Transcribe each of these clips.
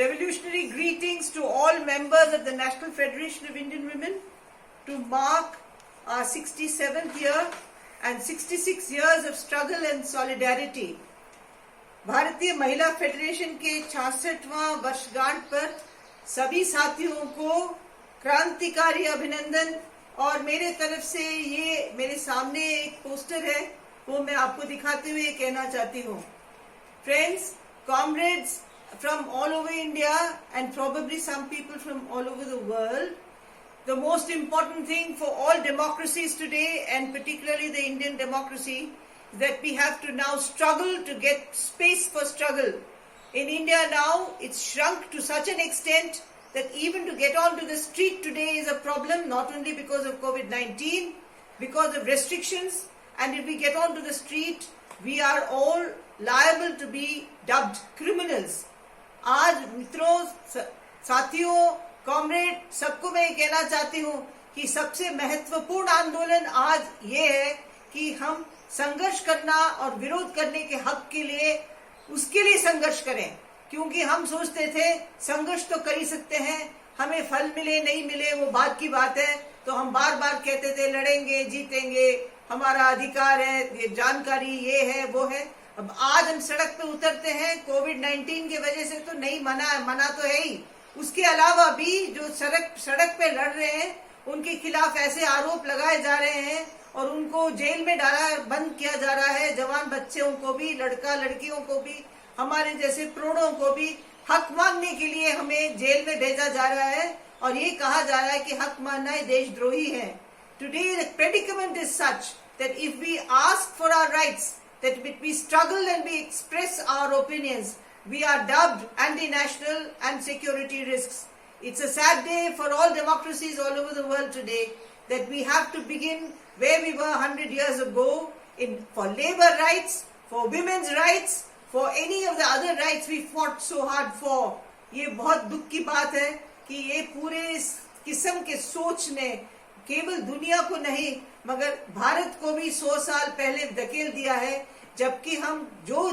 revolutionary greetings to all members of the National Federation of Indian Women to mark our 67th year and 66 years of struggle and solidarity. भारतीय महिला federation के 66वां वर्षगांठ पर सभी साथियों को क्रांतिकारी अभिनंदन। और मेरे तरफ से ये मेरे सामने एक पोस्टर है, वो मैं आपको दिखाते हुए कहना चाहती हूँ। Friends, comrades from all over India and probably some people from all over the world, the most important thing for all democracies today and particularly the Indian democracy is that we have to now struggle to get space for struggle. In India now, it's shrunk to such an extent that even to get onto the street today is a problem, not only because of COVID-19, because of restrictions, and if we get onto the street, we are all liable to be dubbed criminals. आज मित्रों, साथियों, comrade, सबको मैं ये कहना चाहती हूँ कि सबसे महत्वपूर्ण आंदोलन आज ये है कि हम संघर्ष करना और विरोध करने के हक के लिए उसके लिए संघर्ष करें, क्योंकि हम सोचते थे संघर्ष तो कर ही सकते हैं, हमें फल मिले नहीं मिले वो बात की बात है, तो हम बार बार कहते थे लड़ेंगे जीतेंगे, हमारा अधिकार है, ये जानकारी ये है वो है। अब आज हम सड़क पे उतरते हैं, कोविड-19 की वजह से तो नहीं मना तो है ही, उसके अलावा भी जो सड़क पे लड़ रहे हैं उनके खिलाफ ऐसे आरोप लगाए जा रहे हैं और उनको जेल में बंद किया जा रहा है। जवान बच्चों को भी, लड़का लड़कियों को भी, हमारे जैसे प्रोड़ों को भी हक मांगने के लिए हमें जेल में भेजा जा रहा है और ये कहा जा रहा है कि हक मांगना ही देशद्रोही है। Today the predicament is such that if we ask for our rights, that we struggle and we express our opinions, we are dubbed anti-national and security risks. It's a sad day for all democracies all over the world today that we have to begin where we were 100 years ago for labor rights, for women's rights, for any of the other rights we fought so hard for. ये बहुत दुख की बात है कि ये पूरे इस किस्म के सोच ने केवल दुनिया को नहीं मगर भारत को भी 100 साल पहले धकेल दिया है, जबकि हम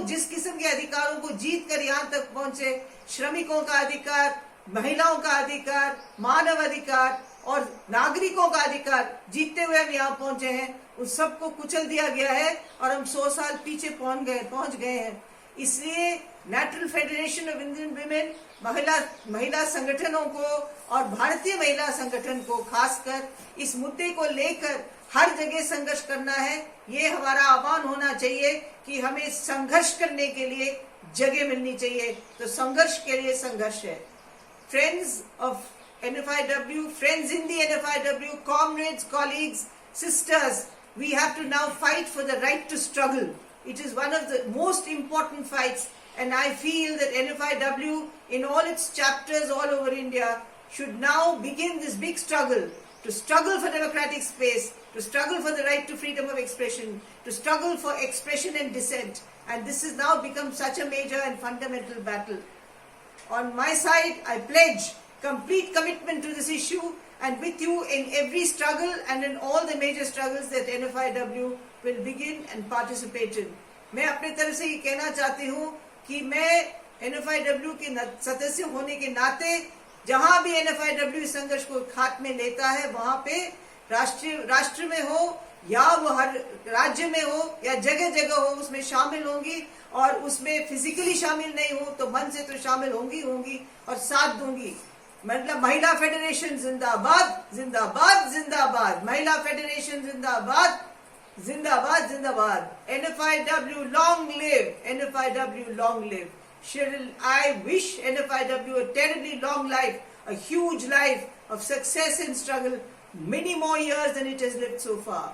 जिस किस्म के अधिकारों को जीत कर यहाँ तक पहुंचे, श्रमिकों का अधिकार, महिलाओं का अधिकार, मानव अधिकार और नागरिकों का अधिकार जीतते हुए हम यहाँ पहुंचे हैं, उस सबको कुचल दिया गया है और हम 100 साल पीछे पहुंच गए हैं। इसलिए national federation of Indian women महिला संगठनों को और भारतीय महिला संगठन को खासकर इस मुद्दे को लेकर हर जगह संघर्ष करना है। ये हमारा आह्वान होना चाहिए कि हमें संघर्ष करने के लिए जगह मिलनी चाहिए, तो संघर्ष के लिए संघर्ष है। Friends of NFIW, friends in the NFIW, comrades, colleagues, sisters, we have to now fight for the right to struggle. It is one of the most important fights, and I feel that NFIW in all its chapters all over India should now begin this big struggle, to struggle for democratic space, to struggle for the right to freedom of expression, to struggle for expression and dissent, and this has now become such a major and fundamental battle. On my side, I pledge complete commitment to this issue and with you in every struggle and in all the major struggles that NFIW will begin and participate in. मैं अपने तरफ से ये कहना चाहती हूँ कि मैं NFIW के सदस्य होने के नाते जहाँ भी NFIW इस संघर्ष को हाथ में लेता है वहाँ पे राष्ट्र में हो या वो हर राज्य में हो या जगह जगह हो, उसमें शामिल होंगी और उसमें फिजिकली शामिल नहीं हो तो मन से तो शामिल होंगी और साथ दूंगी। मतलब महिला फेडरेशन जिंदाबाद जिंदाबाद जिंदाबाद, महिला फेडरेशन जिंदाबाद जिंदाबाद जिंदाबाद। NFIW long live, NFIW long live. I wish NFIW a terribly long life, a huge life of success and struggle, many more years than it has lived so far.